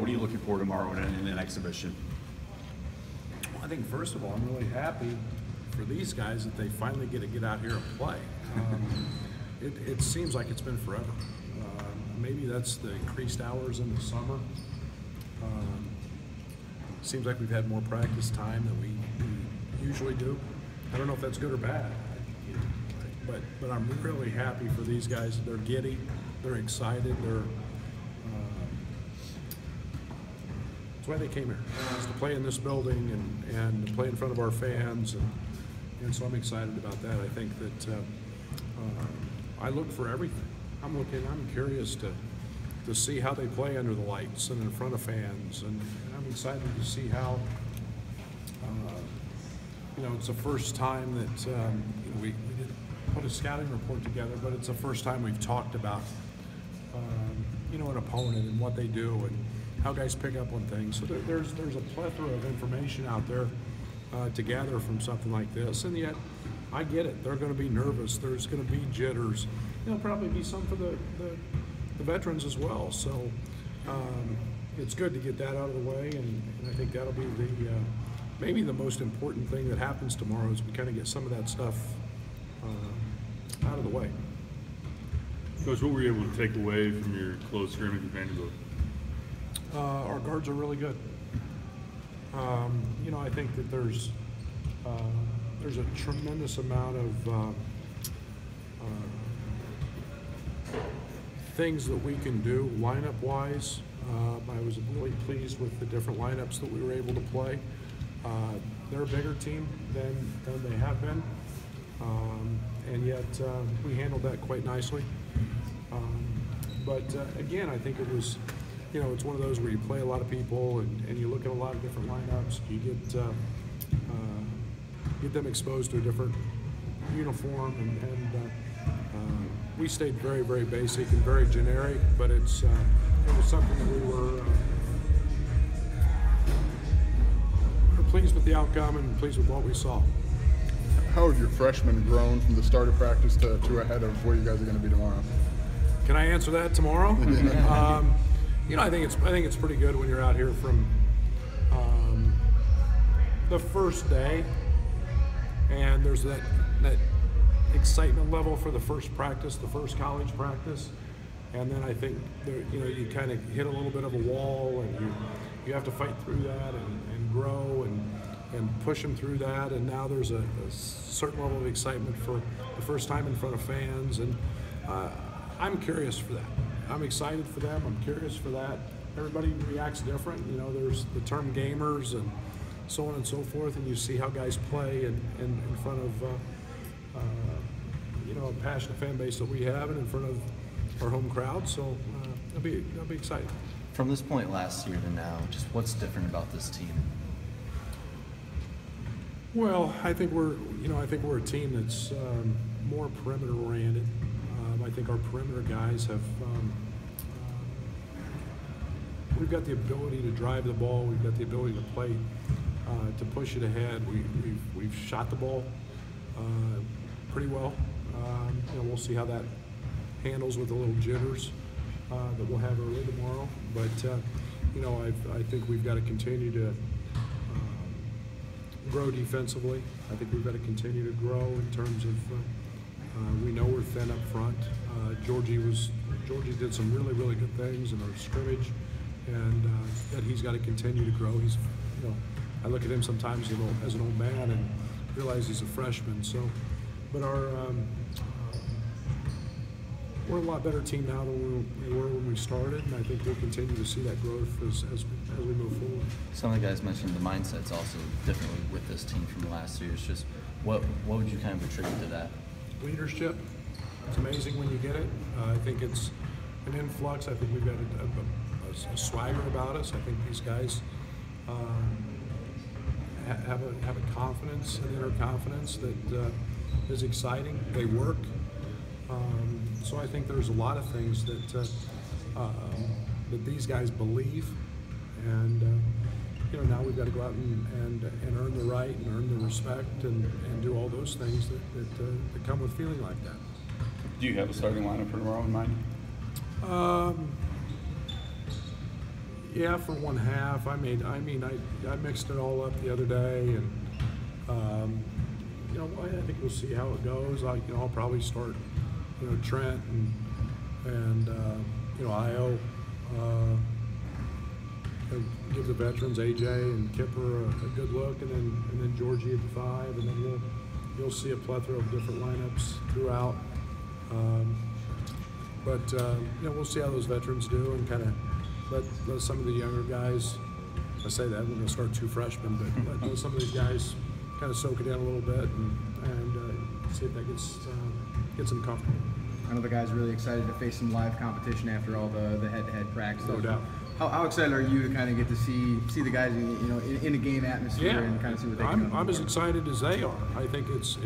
What are you looking for tomorrow in an exhibition? Well, I think first of all, I'm really happy for these guys that they finally get to get out here and play. It seems like it's been forever. Maybe that's the increased hours in the summer. Seems like we've had more practice time than we usually do. I don't know if that's good or bad, but I'm really happy for these guys. They're giddy, they're excited, that's why they came here, is to play in this building and to play in front of our fans, and so I'm excited about that. I think that I look for everything. I'm curious to see how they play under the lights and in front of fans, and I'm excited to see how, it's the first time that we didn't put a scouting report together, but it's the first time we've talked about, an opponent and what they do and how guys pick up on things. So there's a plethora of information out there to gather from something like this, and yet I get it. They're going to be nervous. There's going to be jitters. There'll probably be some for the veterans as well. So it's good to get that out of the way, and I think that'll be maybe the most important thing that happens tomorrow is we kind of get some of that stuff out of the way. Coach, what were you able to take away from your close scrimmage with Vanderbilt? Our guards are really good. I think that there's a tremendous amount of things that we can do lineup-wise. I was really pleased with the different lineups that we were able to play. They're a bigger team than they have been, and yet we handled that quite nicely. But again, I think it was, it's one of those where you play a lot of people and you look at a lot of different lineups. You get them exposed to a different uniform, and we stayed very, very basic and very generic, but it was something that we were pleased with the outcome and pleased with what we saw. How have your freshmen grown from the start of practice to ahead of where you guys are going to be tomorrow? Can I answer that tomorrow? I think it's pretty good when you're out here from the first day, and there's that excitement level for the first practice, the first college practice, and then I think you kind of hit a little bit of a wall, and you have to fight through that and grow and push them through that, and now there's a certain level of excitement for the first time in front of fans, and I'm curious for that. I'm excited for them. I'm curious for that. Everybody reacts different. There's the term gamers and so on and so forth, and you see how guys play in front of a passionate fan base that we have and in front of our home crowd. So it'll be exciting. From this point last year to now, just what's different about this team? Well, I think we're a team that's more perimeter oriented. I think our perimeter guys have. We've got the ability to drive the ball. We've got the ability to play, to push it ahead. We've shot the ball pretty well. We'll see how that handles with the little jitters that we'll have early tomorrow. But I think we've got to continue to grow defensively. I think we've got to continue to grow in terms of. We know we're thin up front. Georgie did some really, really good things in our scrimmage, and that he's got to continue to grow. He's, I look at him sometimes as an old man and realize he's a freshman. So, but we're a lot better team now than we were when we started, and I think we'll continue to see that growth as we move forward. Some of the guys mentioned the mindset's also differently with this team from last year. It's just what would you kind of attribute to that? Leadership. It's amazing when you get it. I think it's an influx. I think we've got a swagger about us. I think these guys have a confidence, an inner confidence that is exciting. They work. So I think there's a lot of things that these guys believe, and now we've got to go out and earn the right and earn the respect and do all those things that come with feeling like that. Do you have a starting lineup for tomorrow in mind? Yeah, for one half. I mixed it all up the other day, and I think we'll see how it goes. I'll probably start, Trent and Io. Give the veterans AJ and Kipper a good look, and then Georgie at the 5, and then you'll see a plethora of different lineups throughout. We'll see how those veterans do, and kind of let some of the younger guys. I say that we're going to start 2 freshmen, but let some of these guys kind of soak it in a little bit and see if that gets them comfortable. I know the guys are really excited to face some live competition after all the head-to-head practice. No doubt. How excited are you to kind of get to see the guys in a game atmosphere and kind of see what they can do? I'm as excited as they are. I think it's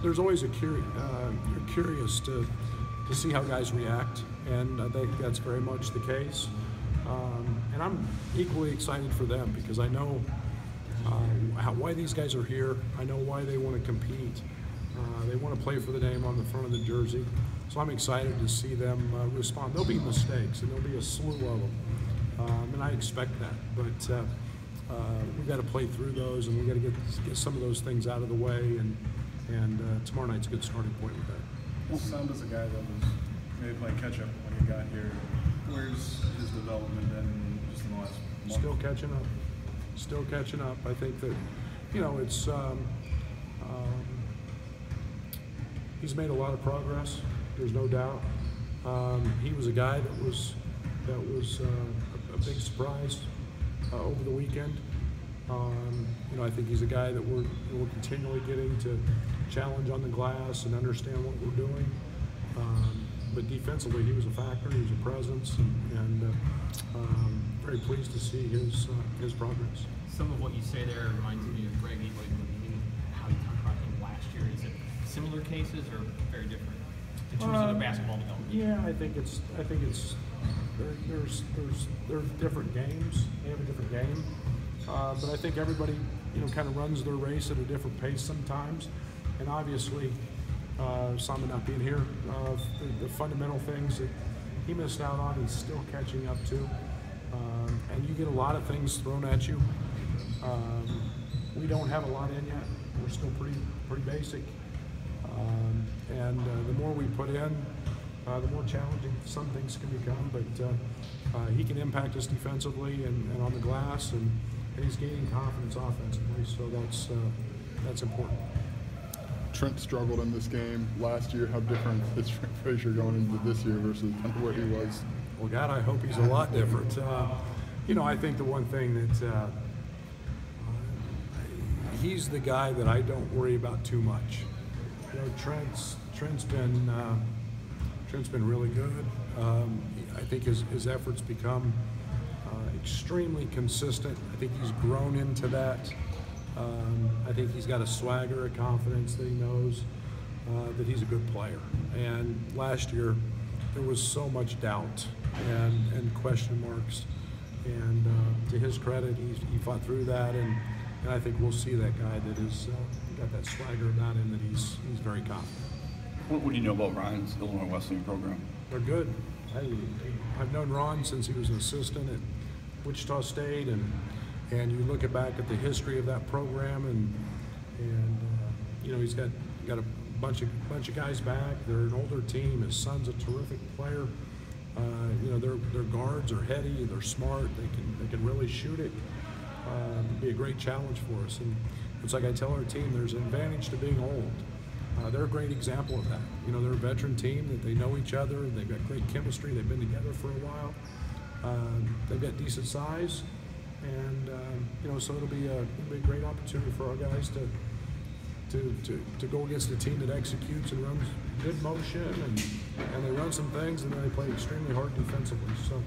there's always you're curious to see how guys react, and I think that's very much the case. And I'm equally excited for them because I know why these guys are here. I know why they want to compete. They want to play for the name on the front of the jersey. So I'm excited to see them respond. There'll be mistakes, and there'll be a slew of them. And I expect that. But we've got to play through those, and we've got to get some of those things out of the way. And tomorrow night's a good starting point with that. Well, Sam is a guy that was maybe playing catch-up when he got here. Where's his development been just in the last month? Still catching up. I think that, it's he's made a lot of progress. There's no doubt. He was a guy that was a big surprise over the weekend. I think he's a guy that we're continually getting to challenge on the glass and understand what we're doing. But defensively, he was a factor. He was a presence, and very pleased to see his progress. Some of what you say there reminds me of Greg Eatwood and how you talked about him last year. Is it similar cases or very different in terms of the basketball development? Yeah, I think it's there's different games. They have a different game, but I think everybody kind of runs their race at a different pace sometimes, and obviously. Simon not being here, the fundamental things that he missed out on, he's still catching up to. And you get a lot of things thrown at you. We don't have a lot in yet. We're still pretty basic. And the more we put in, the more challenging some things can become. But he can impact us defensively and on the glass, and he's gaining confidence offensively. So that's important. Trent struggled in this game last year. How different is Trent Frazier going into this year versus kind of where he was? Well, God, I hope he's a lot different. I think the one thing that he's the guy that I don't worry about too much. Trent's been really good. I think his efforts become extremely consistent. I think he's grown into that. I think he's got a swagger, a confidence that he knows that he's a good player. And last year, there was so much doubt and question marks. And to his credit, he fought through that. And I think we'll see that guy that is got that swagger about him, that he's very confident. What do you know about Ryan's Illinois Wesleyan program? They're good. I've known Ron since he was an assistant at Wichita State, and you look back at the history of that program, and he's got a bunch of guys back. They're an older team. His son's a terrific player. Their guards are heady. They're smart. They can really shoot it. It'd be a great challenge for us. And it's like I tell our team, there's an advantage to being old. They're a great example of that. They're a veteran team that they know each other. They've got great chemistry. They've been together for a while. They've got decent size. And so it'll be a great opportunity for our guys to go against a team that executes and runs good motion, and they run some things, and then they play extremely hard defensively. So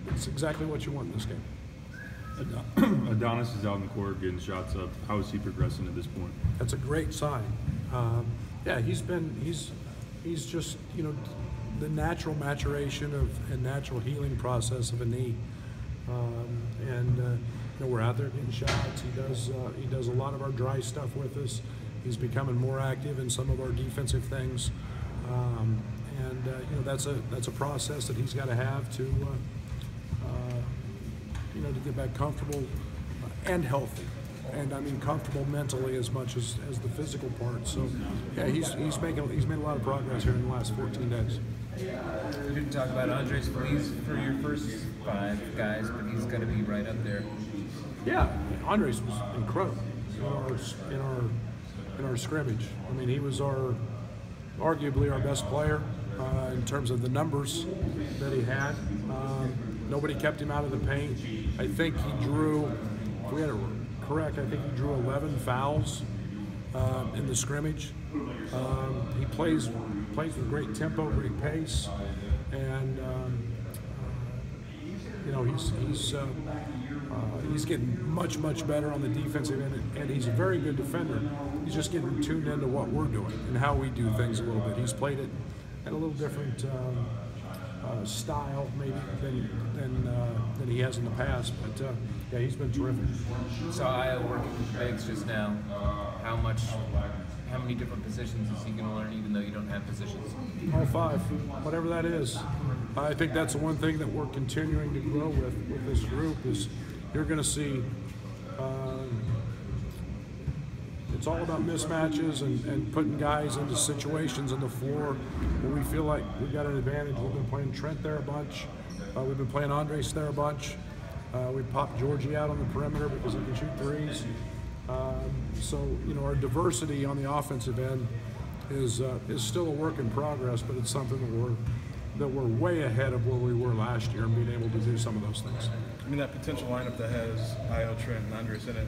it's exactly what you want in this game. Adonis is out in the court getting shots up. How is he progressing at this point? That's a great sign. He's just the natural maturation and natural healing process of a knee. We're out there getting shots. He does a lot of our dry stuff with us. He's becoming more active in some of our defensive things, that's a process that he's got to have to to get back comfortable and healthy. And I mean comfortable mentally as much as the physical part. So yeah, he's made a lot of progress here in the last 14 days. We didn't talk about Andres Feliz for your first 5 guys, but he's got to be right up there. Yeah, Andres was incredible in our scrimmage. I mean, he was arguably our best player in terms of the numbers that he had. Nobody kept him out of the paint. I think he drew, if we had it correct, I think he drew 11 fouls in the scrimmage. He plays with great tempo, great pace, and he's getting much better on the defensive end, and he's a very good defender. He's just getting tuned into what we're doing and how we do things a little bit. He's played it at a little different style maybe than he has in the past, but yeah, he's been terrific. Saw Io working with bigs just now. How many different positions is he going to learn, even though you don't have positions? All 5, whatever that is. I think that's the one thing that we're continuing to grow with this group is you're going to see it's all about mismatches and putting guys into situations on the floor where we feel like we've got an advantage. We've been playing Trent there a bunch. We've been playing Andres there a bunch. We popped Georgie out on the perimeter because he can shoot threes. So our diversity on the offensive end is still a work in progress, but it's something that we're way ahead of where we were last year and being able to do some of those things. I mean, that potential lineup that has Io, Trent, and Andres in it,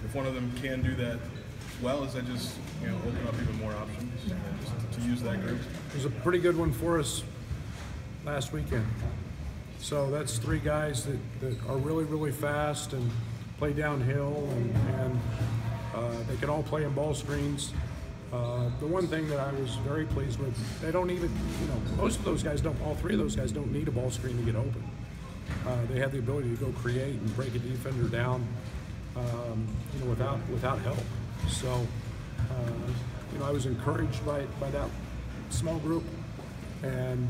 if one of them can do that well, is that just open up even more options just to use that group? It was a pretty good one for us last weekend. So that's 3 guys that are really fast and play downhill, and they can all play in ball screens. The one thing that I was very pleased with, they don't even, most of those guys don't, all 3 of those guys don't need a ball screen to get open. They have the ability to go create and break a defender down, without help. So, I was encouraged by that small group, and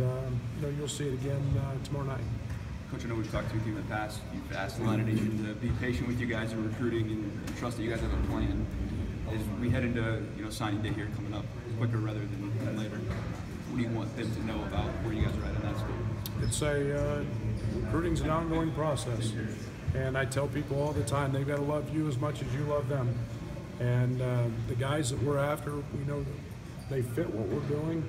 you'll see it again tomorrow night. Coach, I know we've talked to you in the past. You've asked Illini Nation to be patient with you guys in recruiting and trust that you guys have a plan. As we head into signing day here coming up, quicker rather than later, what do you want them to know about where you guys are at in that school? Recruiting's an ongoing process, and I tell people all the time they've got to love you as much as you love them. And the guys that we're after, we know they fit what we're doing,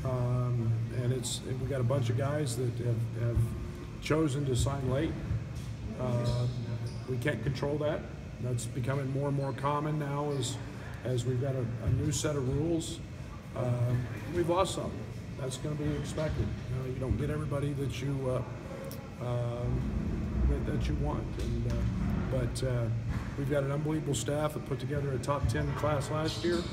and we got a bunch of guys that have chosen to sign late. We can't control that. That's becoming more and more common now as we've got a new set of rules. We've lost some. That's going to be expected. You don't get everybody that you want, but we've got an unbelievable staff that put together a top 10 class last year.